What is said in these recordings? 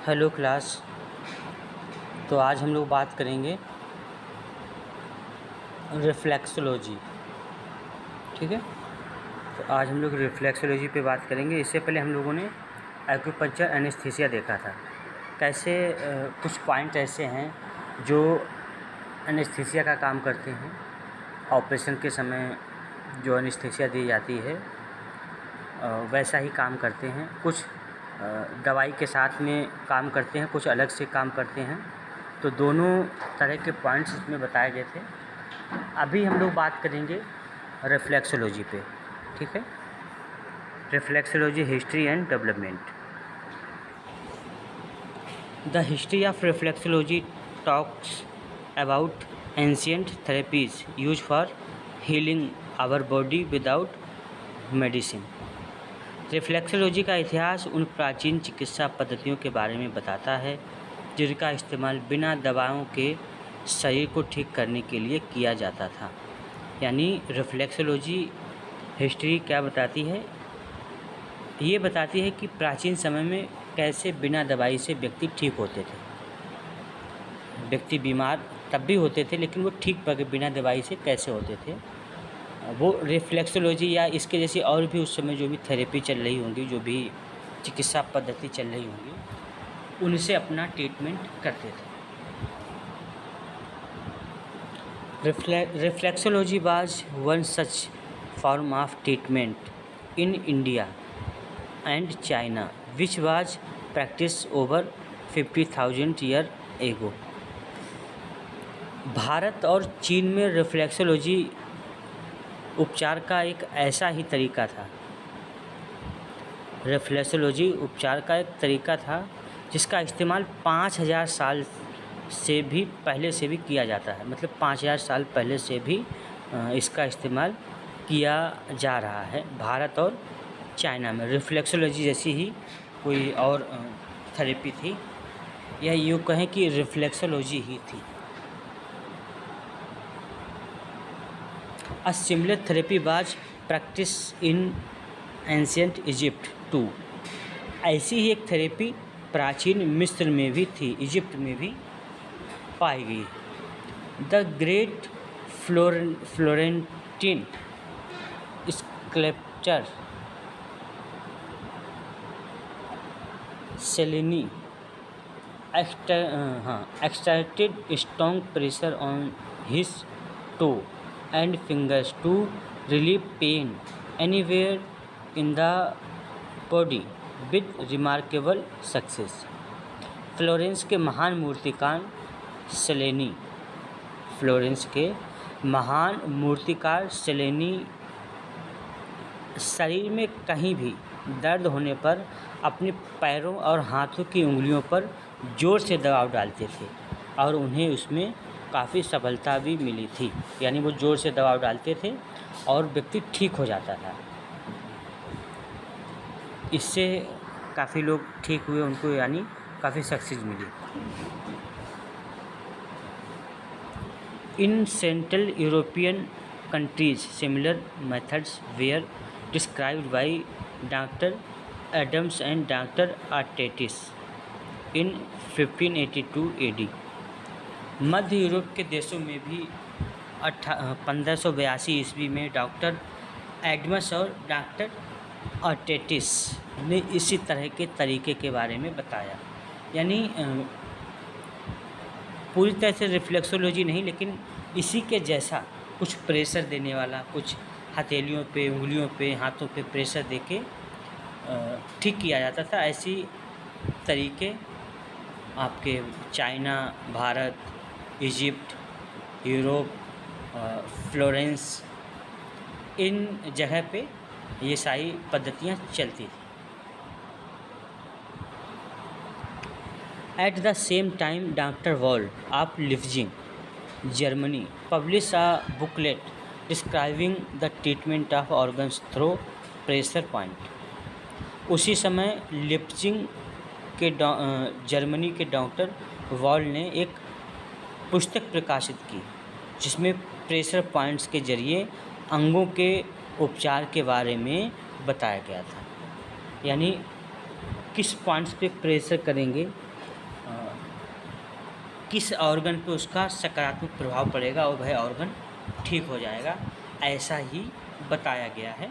Hello class. तो आज हम लोग बात करेंगे रिफ्लेक्सोलॉजी। ठीक है, तो आज हम लोग रिफ्लेक्सोलॉजी पे बात करेंगे। इससे पहले हम लोगों ने एक्यूपंक्चर एनेस्थीसिया देखा था। कैसे कुछ पॉइंट ऐसे हैं जो एनेस्थीसिया का काम करते हैं। ऑपरेशन के समय जो एनेस्थीसिया दी जाती है वैसा ही काम करते हैं। कुछ दवाई के साथ में काम करते हैं, कुछ अलग से काम करते हैं। तो दोनों तरह के पॉइंट्स इसमें बताए गए थे। अभी हम लोग बात करेंगे रिफ्लेक्सोलॉजी पे। ठीक है, reflexology history and development. The history of reflexology talks about ancient therapies use for healing our body without medicine. Reflexology का इतिहास उन प्राचीन चिकित्सा पद्धतियों के बारे में बताता है जिनका इस्तेमाल बिना दवाओं के शरीर को ठीक करने के लिए किया जाता था। यानी रिफ्लेक्सोलॉजी हिस्ट्री क्या बताती है? ये बताती है कि प्राचीन समय में कैसे बिना दवाई से व्यक्ति ठीक होते थे। व्यक्ति बीमार तब भी होते थे, लेकिन वो ठीक बिना दवाई से कैसे होते थे, वो रिफ्लेक्सोलॉजी या इसके जैसी और भी उस समय जो भी थेरेपी चल रही होंगी, जो भी चिकित्सा पद्धति चल रही होंगी, उनसे अपना ट्रीटमेंट करते थे। Reflexology was one such form of treatment in India and China which was practice over 50,000 year ago. Bharat और चीन में रिफ्लेक्सोलॉजी उपचार का एक ऐसा ही तरीका था। रिफ्लेक्सोलॉजी उपचार का एक तरीका था जिसका इस्तेमाल 5,000 साल से भी पहले से भी किया जाता है। मतलब 5,000 साल पहले से भी इसका इस्तेमाल किया जा रहा है भारत और चाइना में। रिफ्लेक्सोलॉजी जैसी ही कोई और थेरेपी थी, या यूँ कहें कि रिफ्लेक्सोलॉजी ही थी। A similar therapy was practiced in ancient Egypt too। ऐसी ही एक थेरेपी प्राचीन मिस्र में भी थी, इजिप्ट में भी पाई गई। The great Florentine sculptor Cellini exerted strong pressure on his toe and fingers to relieve pain anywhere in the body with remarkable success। Florence के महान मूर्तिकार सेलेनी शरीर में कहीं भी दर्द होने पर अपने पैरों और हाथों की उंगलियों पर ज़ोर से दबाव डालते थे और उन्हें उसमें काफ़ी सफलता भी मिली थी। यानी वो ज़ोर से दबाव डालते थे और व्यक्ति ठीक हो जाता था। इससे काफ़ी लोग ठीक हुए, उनको यानी काफ़ी सक्सेस मिली। In central European countries similar methods were described by doctor Adams and doctor Atatis in 1582 AD। मध्य यूरोप के देशों में भी 1582 ईस्वी में डॉक्टर एडम्स और डॉक्टर आर्टेटिस ने इसी तरह के तरीके के बारे में बताया। यानी पूरी तरह से रिफ्लेक्सोलॉजी नहीं, लेकिन इसी के जैसा कुछ प्रेशर देने वाला, कुछ हथेलियों पे, उंगलियों पे, हाथों पे प्रेशर देके ठीक किया जाता था। ऐसी तरीके आपके China, Bharat, Egypt, Europe, Florence, इन जगह पे ये सारी पद्धतियाँ चलती थी। At the same time doctor Ball of Leipzig Germany published a booklet describing the treatment of organs through pressure point. उसी समय लिप्जिंग के जर्मनी के डॉक्टर वॉल ने एक पुस्तक प्रकाशित की जिसमें प्रेशर पॉइंट्स के जरिए अंगों के उपचार के बारे में बताया गया था। यानी किस पॉइंट्स पे प्रेशर करेंगे किस ऑर्गन पे उसका सकारात्मक प्रभाव पड़ेगा और वह ऑर्गन ठीक हो जाएगा, ऐसा ही बताया गया है।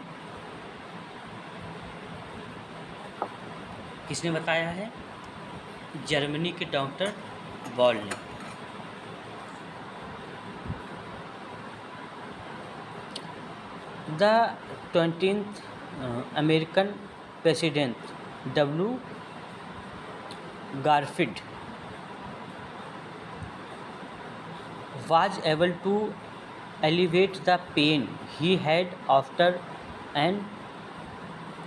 किसने बताया है? जर्मनी के डॉक्टर बॉल ने। The 20th American president W. Garfield was able to alleviate the pain he had after an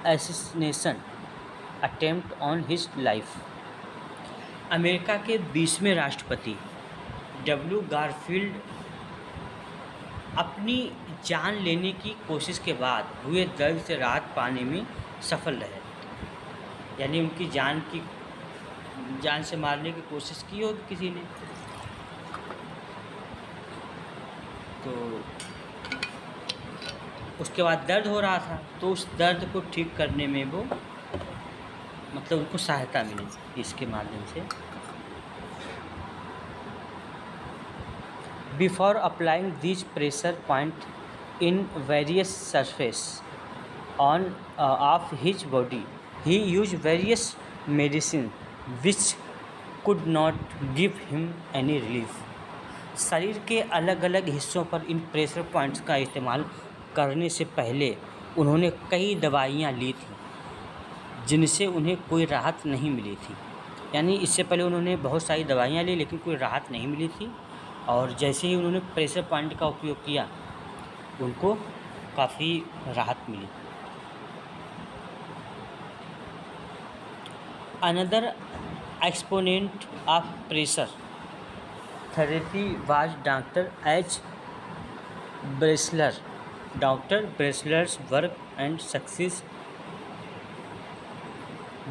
assassination attempt on his life. America के 20वें राष्ट्रपति डब्ल्यू गारफील्ड अपनी जान लेने की कोशिश के बाद हुए दर्द से राहत पाने में सफल रहे। यानी उनकी जान से मारने की कोशिश की होगी किसी ने, तो उसके बाद दर्द हो रहा था, तो उस दर्द को ठीक करने में वो मतलब उनको सहायता मिली इसके माध्यम से। Before applying this pressure point in various surface on off his body he use various medicine which could not give him any relief. शरीर के अलग अलग हिस्सों पर इन प्रेशर पॉइंट्स का इस्तेमाल करने से पहले उन्होंने कई दवाइयाँ ली थी जिनसे उन्हें कोई राहत नहीं मिली थी। यानी इससे पहले उन्होंने बहुत सारी दवाइयाँ ली लेकिन कोई राहत नहीं मिली थी, और जैसे ही उन्होंने प्रेशर पॉइंट का उपयोग किया उनको काफ़ी राहत मिली। Another exponent of pressure therapy was doctor H Bressler. Doctor Bressler's work and success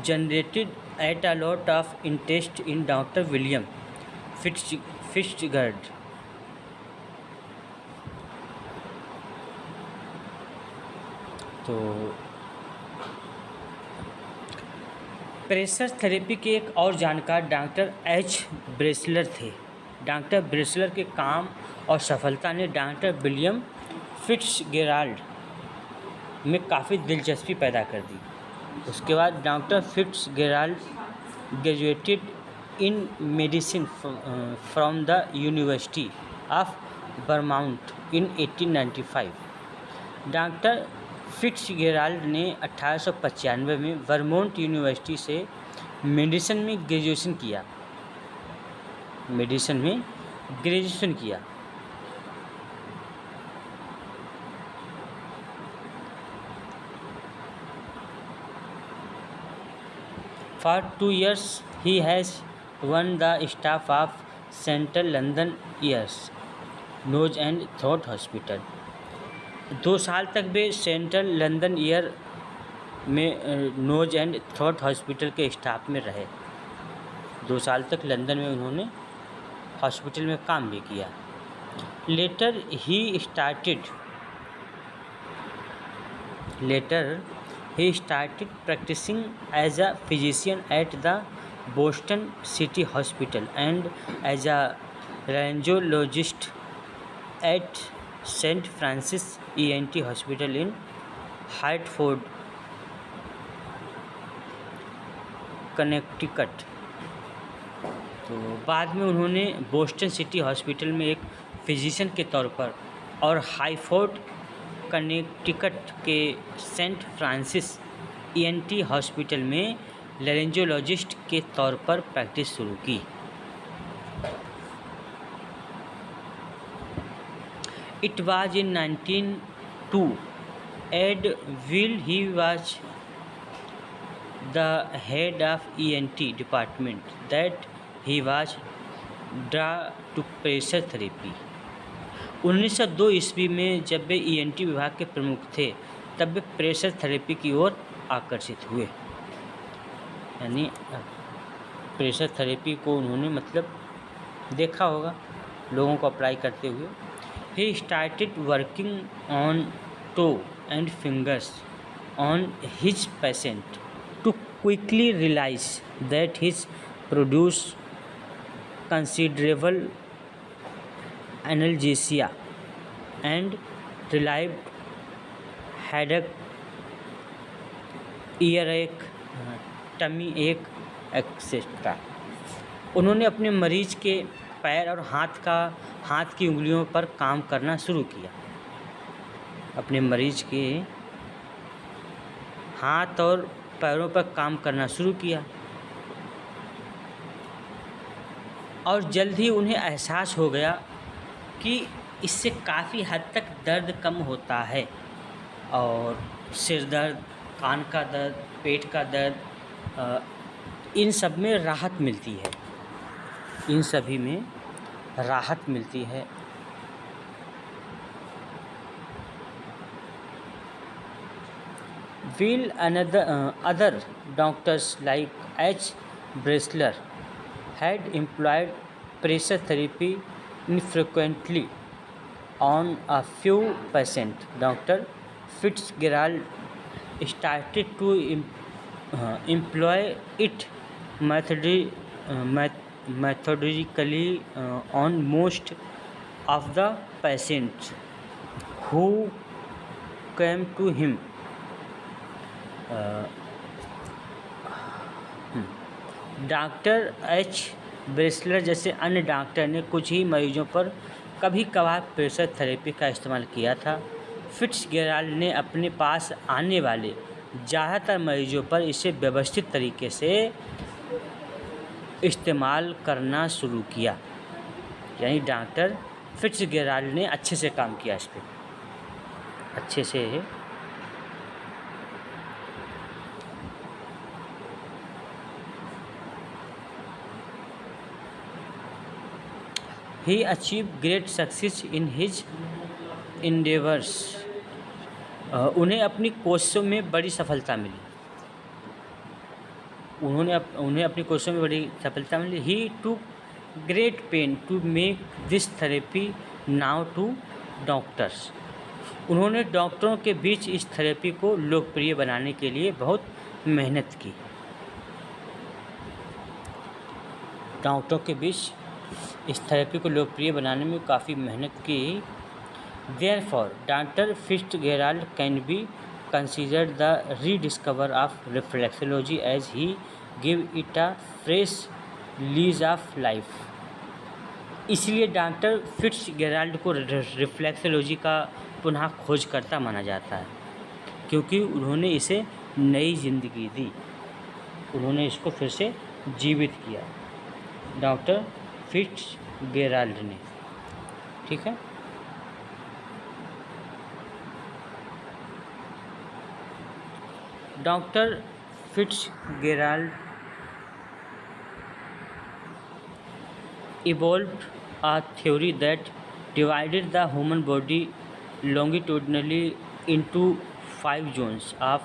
generated at a lot of interest in Dr. William Fitzgerald. तो प्रेशर थेरेपी के एक और जानकार डॉक्टर एच ब्रेसलर थे। डॉक्टर ब्रेसलर के काम और सफलता ने डॉक्टर विलियम फिट्जगेराल्ड में काफ़ी दिलचस्पी पैदा कर दी। उसके बाद doctor Fitzgerald graduated in medicine from the university of Vermont in 1895। Doctor Fitzgerald ने 1895 में वर्मोंट यूनिवर्सिटी से मेडिसिन में ग्रेजुएशन किया। For 2 years, he has won the staff of Central London Ears, Nose and Throat Hospital. 2 साल तक वे central London year में knows and throat hospital के staff में रहे। 2 साल तक लंदन में उन्होंने हॉस्पिटल में काम भी किया। Letter he started practicing as a physician at the Boston City Hospital and as a laryngologist at St. Francis ENT Hospital in Hartford, Connecticut. तो बाद में उन्होंने बोस्टन सिटी हॉस्पिटल में एक फिजिशियन के तौर पर और हार्टफोर्ड कनेक्टिकट के सेंट फ्रांसिस ईएनटी हॉस्पिटल में लैरिंजोलॉजिस्ट के तौर पर प्रैक्टिस शुरू की। It was in 1902 and while he was the head of ENT department that he was draw to pressure therapy. 1902 ईस्वी में जब वे ईएनटी विभाग के प्रमुख थे तब वे प्रेशर थेरेपी की ओर आकर्षित हुए। यानी प्रेशर थेरेपी को उन्होंने मतलब देखा होगा लोगों को अप्लाई करते हुए। He started working on toe and fingers on his patient to quickly realise that his produce considerable analgesia and relieved headache, earache, tummy ache etcetera. उन्होंने अपने मरीज के पैर और हाथ की उंगलियों पर काम करना शुरू किया। अपने मरीज के हाथ और पैरों पर काम करना शुरू किया और जल्द ही उन्हें एहसास हो गया कि इससे काफ़ी हद तक दर्द कम होता है और सिर दर्द, कान का दर्द, पेट का दर्द, इन सब में राहत मिलती है। इन सभी में राहत मिलती है। While other doctors like H. Bressler had employed pressure therapy infrequently on a few patients, Dr. Fitzgerald started to employ it methodically on most of the patients who came to him. Doctor H. Bressler जैसे अन्य doctor ने कुछ ही मरीजों पर कभी कभार pressure therapy का इस्तेमाल किया था। फिट्जगेराल्ड ने अपने पास आने वाले ज़्यादातर मरीजों पर इसे व्यवस्थित तरीके से इस्तेमाल करना शुरू किया। यानी डॉक्टर फिट्जगेराल्ड ने अच्छे से काम किया इस पर, अच्छे से। He achieved great success in his endeavors. उन्हें अपनी कोशिशों में बड़ी सफलता मिली। उन्हें अपनी कोशिशों में बड़ी सफलता मिली। He took great pain to make this therapy known to doctors. उन्होंने डॉक्टरों के बीच इस थेरेपी को लोकप्रिय बनाने के लिए बहुत मेहनत की। डॉक्टरों के बीच इस थेरेपी को लोकप्रिय बनाने में काफ़ी मेहनत की। Therefore, Dr. Fitzgerald can be considered the rediscoverer of reflexology as he gave it a fresh lease of life. इसलिए डॉक्टर फिट्जगेराल्ड को रिफ्लेक्सोलॉजी का पुनः खोजकर्ता माना जाता है, क्योंकि उन्होंने इसे नई जिंदगी दी। उन्होंने इसको फिर से जीवित किया, डॉक्टर फिट्जगेराल्ड ने। ठीक है। Doctor Fitzgerald evolved a theory that divided the human body longitudinally into 5 zones of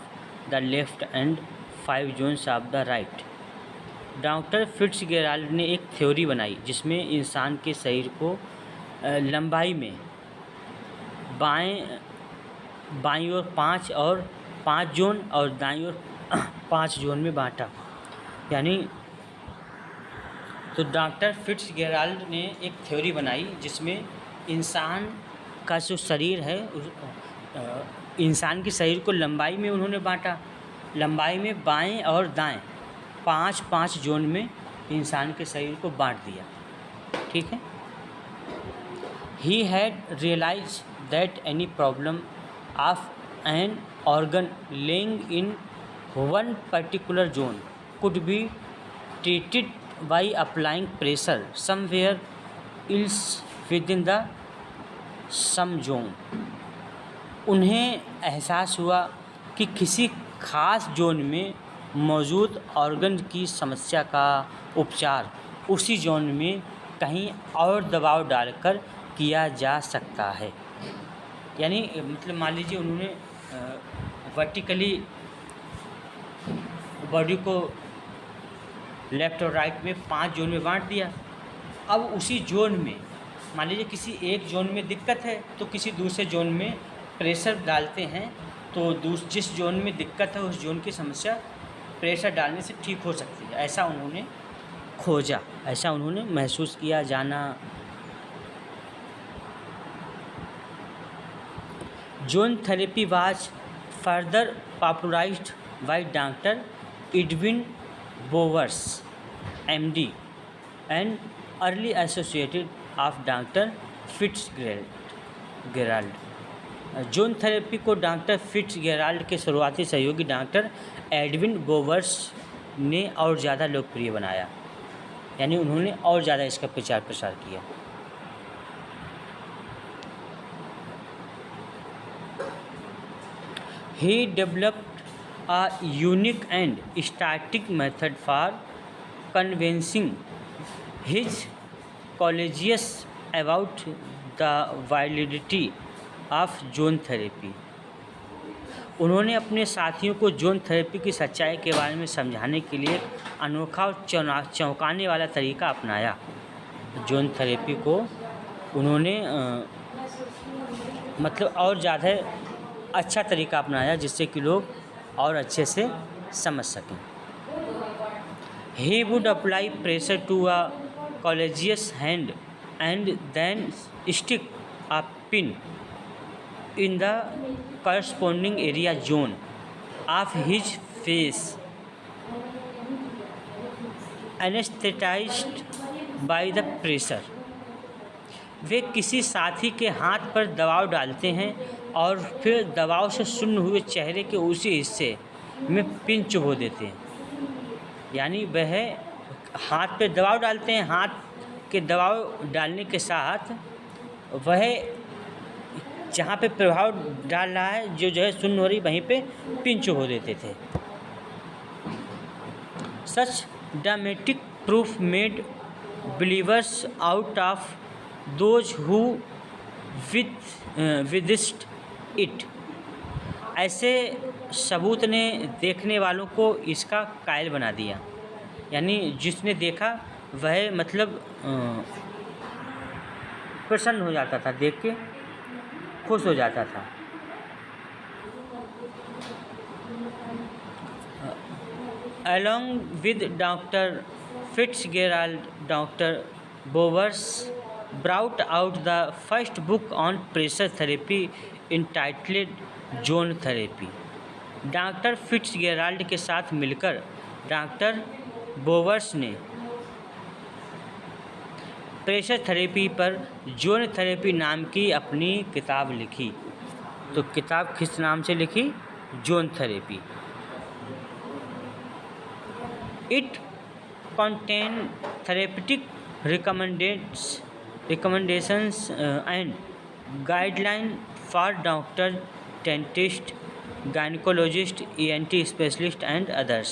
the left and 5 zones of the right. Doctor Fitzgerald ने एक थ्योरी बनाई जिसमें इंसान के शरीर को लंबाई में बाईं ओर 5 जोन और दाईं ओर 5 जोन में बांटा। यानी तो डॉक्टर फिट्जगेराल्ड ने एक थ्योरी बनाई जिसमें इंसान का जो शरीर है, इंसान के शरीर को लंबाई में उन्होंने बांटा। लंबाई में बाएं और दाएं 5 जोन में इंसान के शरीर को बांट दिया। ठीक है। He had realise that any problem of an organ lying in one particular zone could be treated by applying pressure somewhere else within the same zone. उन्हें एहसास हुआ कि किसी खास जोन में मौजूद ऑर्गन की समस्या का उपचार उसी जोन में कहीं और दबाव डालकर किया जा सकता है। यानी मतलब मान लीजिए उन्होंने वर्टिकली बॉडी को लेफ़्ट और राइट में 5 जोन में बांट दिया। अब उसी जोन में मान लीजिए किसी एक जोन में दिक्कत है तो किसी दूसरे जोन में प्रेशर डालते हैं तो जिस जोन में दिक्कत है उस जोन की समस्या प्रेशर डालने से ठीक हो सकती है। ऐसा उन्होंने खोजा, ऐसा उन्होंने महसूस किया, जाना। Zone therapy was further popularised by doctor Edwin Bowers MD and early associated of doctor Fitzgerald. Zone therapy को डॉक्टर फिट्जगेराल्ड के शुरुआती सहयोगी डॉक्टर एडविन बोवर्स ने और ज़्यादा लोकप्रिय बनाया, यानी उन्होंने और ज़्यादा इसका प्रचार प्रसार किया। He developed a unique and static method for convincing his colleagues about the validity of zone therapy। उन्होंने अपने साथियों को जोन थेरेपी की सच्चाई के बारे में समझाने के लिए एक अनोखा और चौंकाने वाला तरीका अपनाया। जोन थेरेपी को उन्होंने मतलब और ज़्यादा अच्छा तरीका अपनाया जिससे कि लोग और अच्छे से समझ सकें। He would apply pressure to a colleague's hand and then stick a pin in the corresponding area zone of his face, anesthetized by the pressure। वे किसी साथी के हाथ पर दबाव डालते हैं और फिर दबाव से शून्य हुए चेहरे के उसी हिस्से में पिन चुभो देते हैं, यानी वह हाथ पे दबाव डालते हैं, हाथ के दबाव डालने के साथ वह जहाँ पे प्रभाव डाल रहा है जो है शून्य हो रही वहीं पे पिन चुभो देते थे। Such dramatic proof made believers out of those who witnessed it. ऐसे सबूत ने देखने वालों को इसका कायल बना दिया, यानी जिसने देखा वह मतलब प्रसन्न हो जाता था, देख के खुश हो जाता था। Along with Dr. Fitzgerald, Dr. Bowers brought out the first book on pressure therapy entitled Zone Therapy। Doctor Fitzgerald के साथ मिलकर डॉक्टर बोवर्स ने प्रेशर थेरेपी पर जोन थेरेपी नाम की अपनी किताब लिखी। तो किताब किस नाम से लिखी? Zone therapy. It contain therapeutic recommendations and guidelines for doctor, dentist, gynecologist, ENT specialist and others।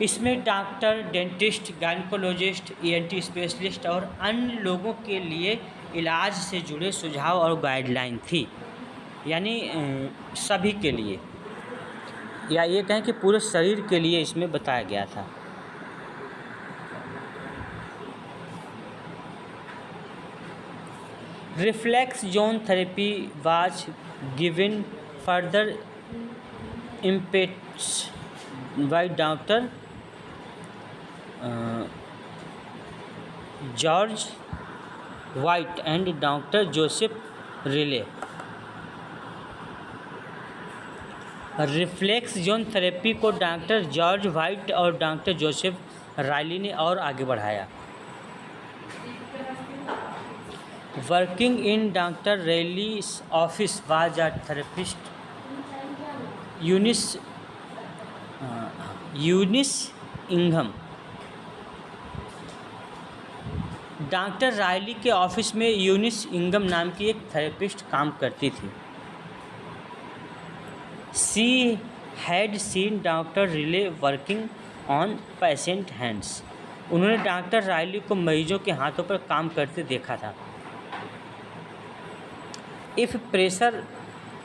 इसमें doctor, dentist, gynaecologist, ENT specialist और अन्य लोगों के लिए इलाज से जुड़े सुझाव और गाइडलाइन थी, यानी सभी के लिए, या ये कहें कि पूरे शरीर के लिए इसमें बताया गया था। Reflex zone therapy was given further impetus by doctor George White and doctor Joseph Riley. Reflex zone therapy को डॉक्टर जॉर्ज वाइट और डॉक्टर जोसेफ रायली ने और आगे बढ़ाया। Working in doctor Riley's office was a therapist Eunice इंघम। Doctor Riley के office में Eunice इंघम नाम की एक थेरेपिस्ट काम करती थी। She had seen doctor Riley working on patient hands. उन्होंने डॉक्टर रायली को मरीजों के हाथों पर काम करते देखा था। If pressure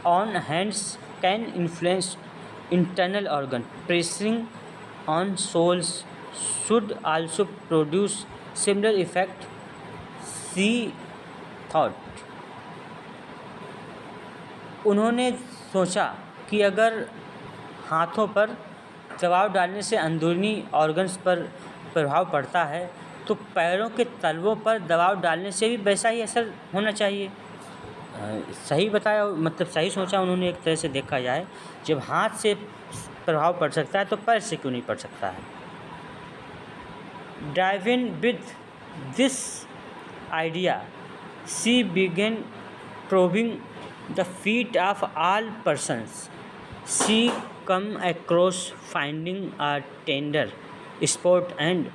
on hands can influence internal organ, pressing on soles should also produce similar effect, she thought. उन्होंने सोचा कि अगर हाथों पर दबाव डालने से अंदरूनी ऑर्गन्स पर प्रभाव पड़ता है तो पैरों के तलवों पर दबाव डालने से भी वैसा ही असर होना चाहिए। सही बताया, मतलब सही सोचा उन्होंने। एक तरह से देखा जाए, जब हाथ से प्रभाव पड़ सकता है तो पैर से क्यों नहीं पड़ सकता है। Driving with this idea she began probing the feet of all persons she come across, finding a tender spot and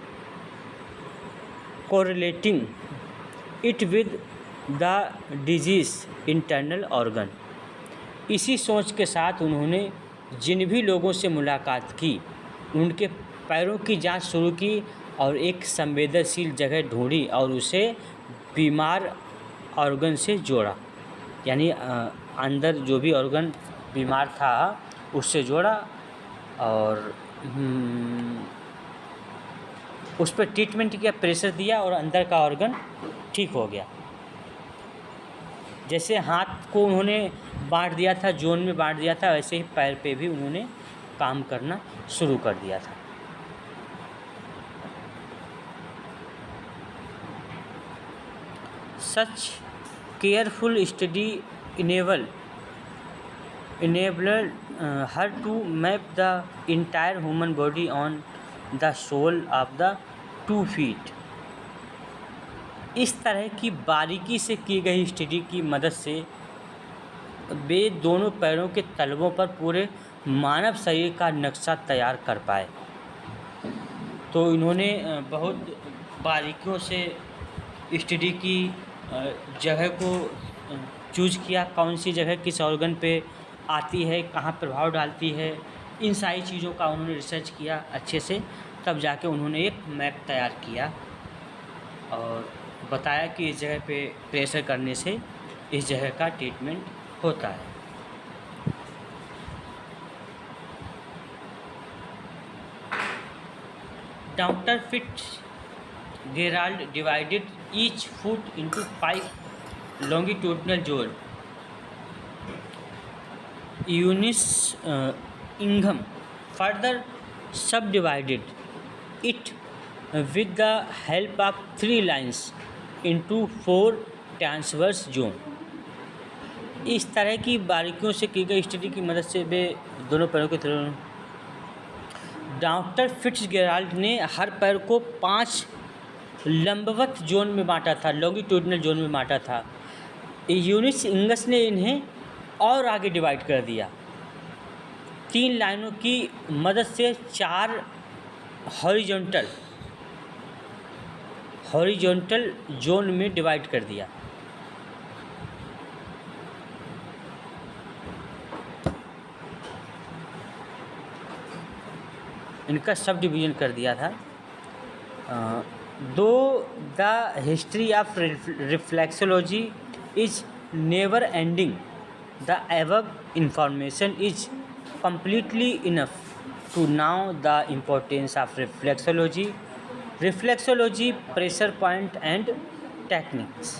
correlating it with the disease internal organ। इसी सोच के साथ उन्होंने जिन भी लोगों से मुलाकात की उनके पैरों की जांच शुरू की और एक संवेदनशील जगह ढूंढी और उसे बीमार ऑर्गन से जोड़ा, यानी अंदर जो भी ऑर्गन बीमार था उससे जोड़ा और उस पर ट्रीटमेंट किया, प्रेशर दिया और अंदर का ऑर्गन ठीक हो गया। जैसे हाथ को उन्होंने बांट दिया था, जोन में बांट दिया था, वैसे ही पैर पे भी उन्होंने काम करना शुरू कर दिया था। Such careful study enabled her to map the entire human body on the sole of the 2 feet। इस तरह की बारीकी से की गई स्टडी की मदद से वे दोनों पैरों के तलवों पर पूरे मानव शरीर का नक्शा तैयार कर पाए। तो इन्होंने बहुत बारीकियों से स्टडी की, जगह को चूज किया, कौन सी जगह किस ऑर्गन पे आती है, कहाँ प्रभाव डालती है, इन सारी चीज़ों का उन्होंने रिसर्च किया अच्छे से। तब जाके उन्होंने एक मैप तैयार किया और बताया कि इस जगह पे प्रेशर करने से इस जगह का ट्रीटमेंट होता है। Doctor Fitzgerald divided each foot into 5 longitudinal zone. Eunice इंघम further subdivided it with the help of 3 lines into 4 transverse zone। इस तरह की बारीकियों से की गई स्टडी की मदद से वे दोनों पैरों के तरफ डॉक्टर फिट्जगेराल्ड ने हर पैर को 5 लंबवत जोन में बांटा था, लॉन्गिट्यूडनल जोन में बांटा था। यूनिस इंगस ने इन्हें और आगे डिवाइड कर दिया। 3 लाइनों की मदद से 4 हॉरिजॉन्टल जोन में डिवाइड कर दिया। इनका सब डिवीजन कर दिया था। दो the history of reflexology is never ending, the above information is completely enough to know the importance of reflexology, pressure point and techniques।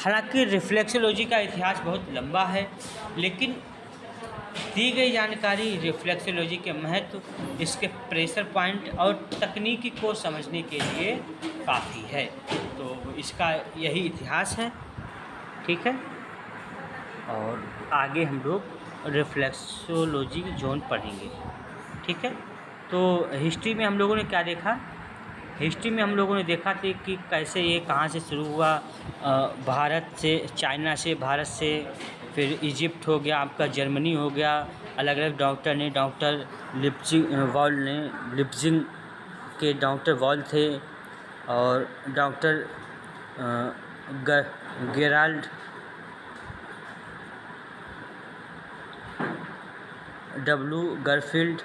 हालांकि रिफ्लेक्सोलॉजी का इतिहास बहुत लंबा है, लेकिन दी गई जानकारी रिफ्लेक्सोलॉजी के महत्व, इसके प्रेशर पॉइंट और तकनीकी को समझने के लिए काफ़ी है। तो इसका यही इतिहास है, ठीक है। और आगे हम लोग रिफ्लेक्सोलॉजी जोन पढ़ेंगे, ठीक है। तो हिस्ट्री में हम लोगों ने क्या देखा? हिस्ट्री में हम लोगों ने देखा था कि कैसे ये कहाँ से शुरू हुआ। भारत से, चाइना से, भारत से, फिर इजिप्ट हो गया, आपका जर्मनी हो गया। अलग अलग डॉक्टर ने, डॉक्टर लिप्जिंग के डॉक्टर वॉल थे और डॉक्टर गेराल्ड, डब्ल्यू गरफील्ड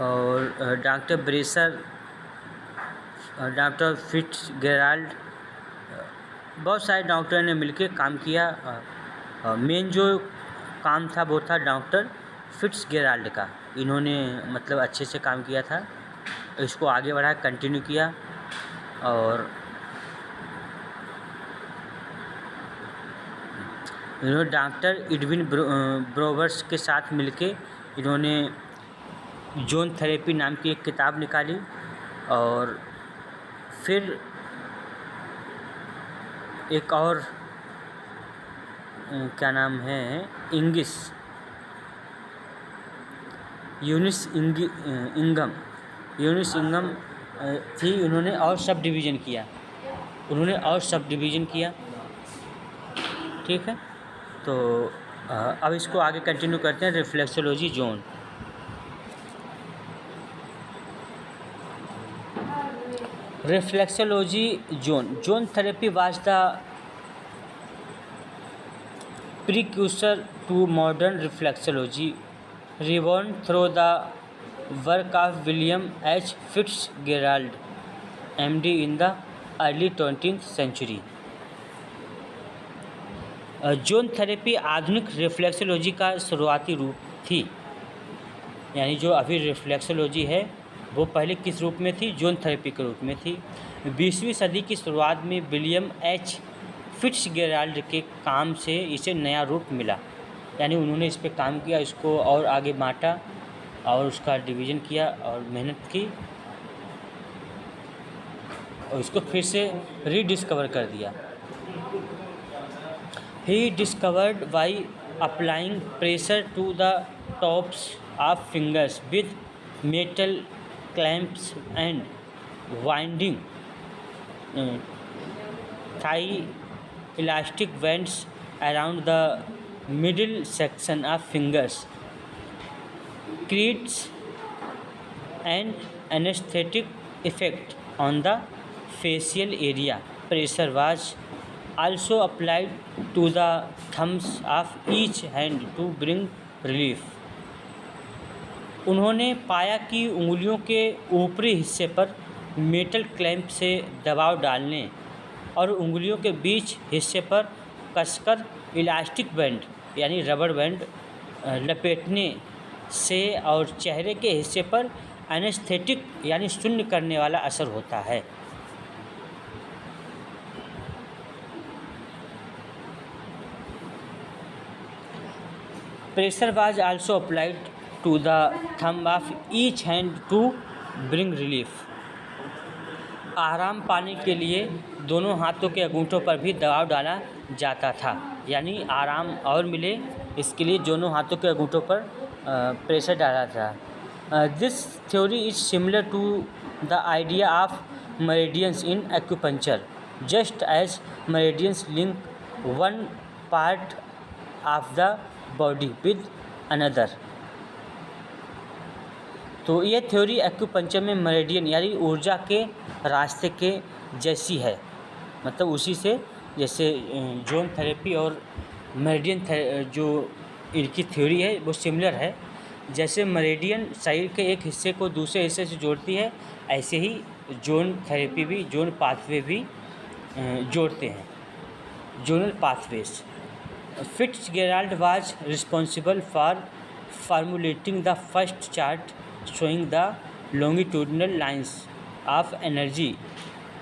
और डॉक्टर ब्रेसर, डॉक्टर फिट्जगेराल्ड, बहुत सारे डॉक्टर ने मिलकर काम किया। मेन जो काम था वो था डॉक्टर फिट्जगेराल्ड का। इन्होंने मतलब अच्छे से काम किया था, इसको आगे बढ़ा, कंटिन्यू किया। और इन्होंने डॉक्टर एडविन ब्रोवर्स के साथ मिलके इन्होंने जोन थेरेपी नाम की एक किताब निकाली, और फिर एक और क्या नाम है, यूनिस इंगम थी। उन्होंने और सब डिवीज़न किया। ठीक है, तो अब इसको आगे कंटिन्यू करते हैं। Reflexology zone. Reflexology Zone therapy was the precursor to modern reflexology, reborn through the work of William H. Fitzgerald, MD, in the early 20th century. Zone therapy आधुनिक रिफ्लेक्सोलॉजी का शुरुआती रूप थी। यानी जो अभी रिफ्लेक्सोलॉजी है वो पहले किस रूप में थी? जोन थेरेपी के रूप में थी। 20वीं सदी की शुरुआत में विलियम एच फिट्जगेराल्ड के काम से इसे नया रूप मिला। यानी उन्होंने इस पे काम किया, इसको और आगे बांटा और उसका डिवीज़न किया और मेहनत की और इसको फिर से रीडिस्कवर कर दिया। He discovered by applying pressure to the tops of fingers with metal clamps and winding thigh elastic bands around the middle section of fingers creates an anesthetic effect on the facial area. Pressure was also applied to the thumbs of each hand to bring relief. उन्होंने पाया कि उंगलियों के ऊपरी हिस्से पर metal clamp से दबाव डालने और उंगलियों के बीच हिस्से पर कसकर इलास्टिक बैंड यानी रबर बैंड लपेटने से और चेहरे के हिस्से पर एनेस्थेटिक यानी शून्य करने वाला असर होता है। Pressure was also applied to the thumb of each hand to bring relief. आराम पाने के लिए दोनों हाथों के अंगूठों पर भी दबाव डाला जाता था। यानी आराम और मिले इसके लिए दोनों हाथों के अंगूठों पर प्रेशर डाला था। This theory is similar to the idea of meridians in acupuncture, just as meridians link one part of the body with another. तो ये थ्योरी एक्यूपंक्चर में मेरिडियन यानी ऊर्जा के रास्ते के जैसी है, मतलब उसी से जैसे जोन थेरेपी और मेरिडियन जो इनकी थ्योरी है वो सिमिलर है। जैसे मेरिडियन शरीर के एक हिस्से को दूसरे हिस्से से जोड़ती है, ऐसे ही जोन थेरेपी भी जोन पाथवे भी जोड़ते हैं, zonal pathways. Fitzgerald was responsible for formulating the first chart showing the longitudinal lines of energy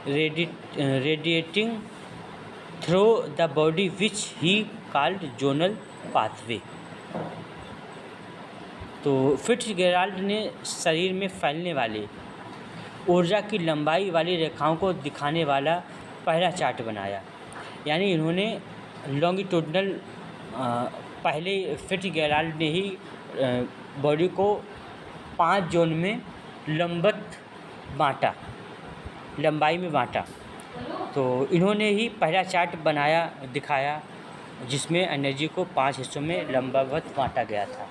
radiating through the body, which he called zonal pathway. तो फिट्जगेराल्ड ने शरीर में फैलने वाले ऊर्जा की लंबाई वाली रेखाओं को दिखाने वाला पहला चार्ट बनाया। यानी इन्होंने लॉन्गिट्यूडनल पहले फिट्जगेराल्ड ने ही बॉडी को 5 जोन में लंबाई में बांटा। तो इन्होंने ही पहला चार्ट बनाया, दिखाया, जिसमें एनर्जी को 5 हिस्सों में लंबवत बांटा गया था।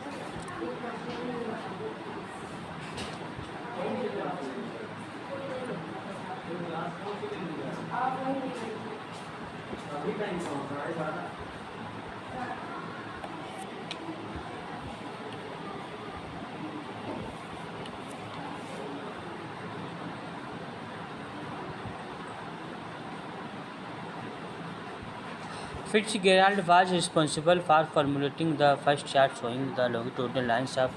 Fitzgerald was responsible for formulating the first chart showing the longitudinal lines of।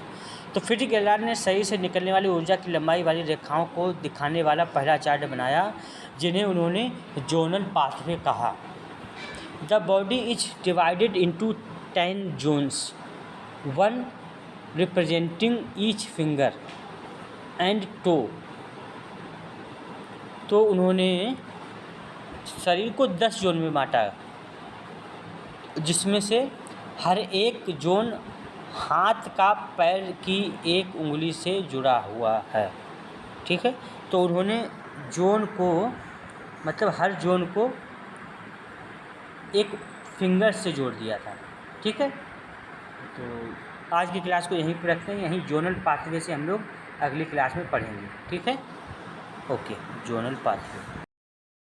तो फिट्जगेराल्ड ने शरीर से निकलने वाली ऊर्जा की लंबाई वाली रेखाओं को दिखाने वाला पहला चार्ट बनाया, जिन्हें उन्होंने जोनल पाथवे कहा। The body is divided into 10 zones, one representing each finger and toe. तो उन्होंने शरीर को 10 जोन में बांटा, जिसमें से हर एक जोन हाथ का पैर की एक उंगली से जुड़ा हुआ है। ठीक है, तो उन्होंने जोन को मतलब हर जोन को एक फिंगर से जोड़ दिया था। ठीक है, तो आज की क्लास को यहीं पर रखते हैं। यहीं जोनल पाथवे से हम लोग अगली क्लास में पढ़ेंगे। ठीक है, ओके, जोनल पाथवे।